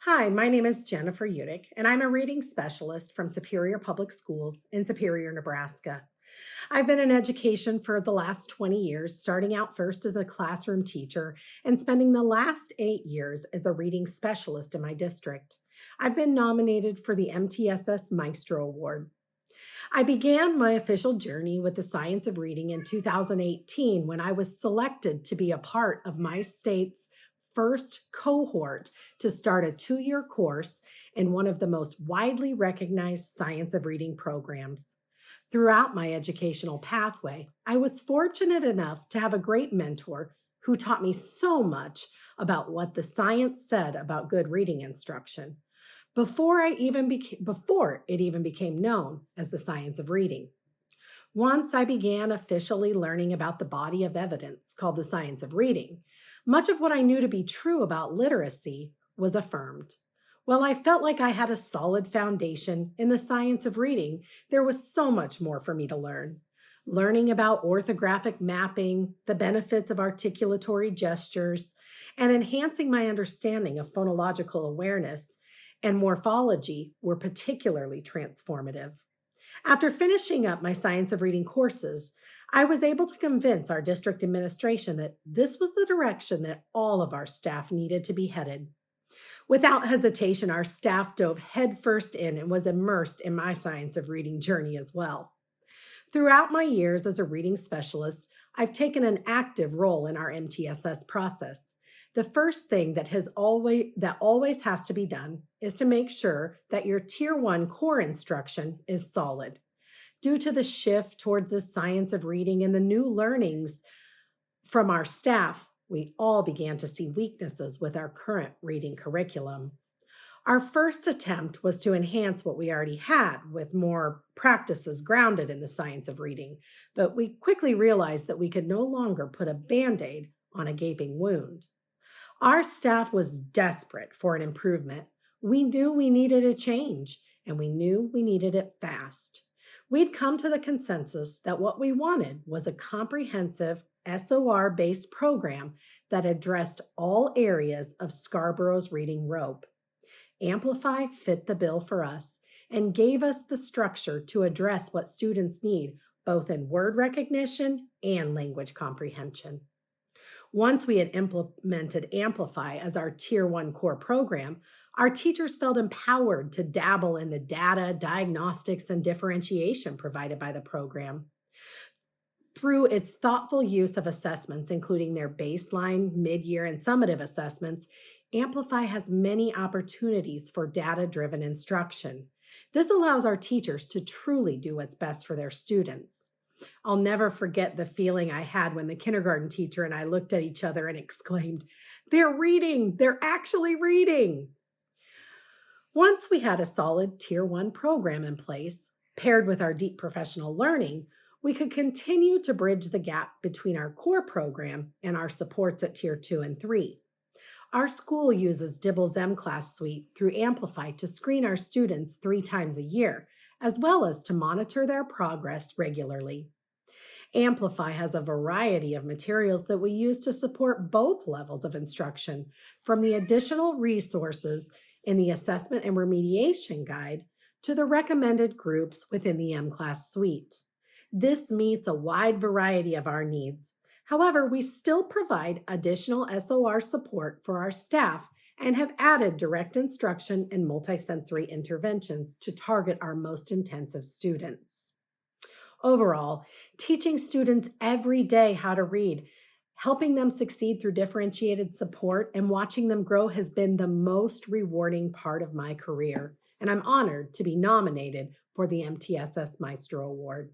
Hi, my name is Jennifer Utecht, and I'm a reading specialist from Superior Public Schools in Superior, Nebraska. I've been in education for the last 20 years, starting out first as a classroom teacher and spending the last 8 years as a reading specialist in my district. I've been nominated for the MTSS Maestro Award. I began my official journey with the science of reading in 2018 when I was selected to be a part of my state's first cohort to start a 2 year course in one of the most widely recognized science of reading programs. Throughout my educational pathway, I was fortunate enough to have a great mentor who taught me so much about what the science said about good reading instruction before it even became known as the science of reading. Once I began officially learning about the body of evidence called the science of reading, much of what I knew to be true about literacy was affirmed. While I felt like I had a solid foundation in the science of reading, there was so much more for me to learn. Learning about orthographic mapping, the benefits of articulatory gestures, and enhancing my understanding of phonological awareness and morphology were particularly transformative. After finishing up my science of reading courses, I was able to convince our district administration that this was the direction that all of our staff needed to be headed. Without hesitation, our staff dove headfirst in and was immersed in my science of reading journey as well. Throughout my years as a reading specialist, I've taken an active role in our MTSS process. The first thing that always has to be done is to make sure that your tier 1 core instruction is solid. Due to the shift towards the science of reading and the new learnings from our staff, we all began to see weaknesses with our current reading curriculum. Our first attempt was to enhance what we already had with more practices grounded in the science of reading, but we quickly realized that we could no longer put a band aid on a gaping wound. Our staff was desperate for an improvement. We knew we needed a change, and we knew we needed it fast. We'd come to the consensus that what we wanted was a comprehensive SOR based program that addressed all areas of Scarborough's reading rope. Amplify fit the bill for us and gave us the structure to address what students need, both in word recognition and language comprehension. Once we had implemented Amplify as our Tier 1 core program, our teachers felt empowered to dabble in the data, diagnostics, and differentiation provided by the program. Through its thoughtful use of assessments, including their baseline, mid year, and summative assessments, Amplify has many opportunities for data driven instruction. This allows our teachers to truly do what's best for their students. I'll never forget the feeling I had when the kindergarten teacher and I looked at each other and exclaimed, "They're reading! They're actually reading!" Once we had a solid Tier 1 program in place, paired with our deep professional learning, we could continue to bridge the gap between our core program and our supports at Tier 2 and 3. Our school uses Dibble's M-Class suite through Amplify to screen our students 3 times a year, as well as to monitor their progress regularly. Amplify has a variety of materials that we use to support both levels of instruction, from the additional resources in the assessment and remediation guide to the recommended groups within the M-Class suite. This meets a wide variety of our needs. However, we still provide additional SOR support for our staff and have added direct instruction and multisensory interventions to target our most intensive students. Overall, teaching students every day how to read, helping them succeed through differentiated support, and watching them grow has been the most rewarding part of my career, and I'm honored to be nominated for the MTSS Maestro Award.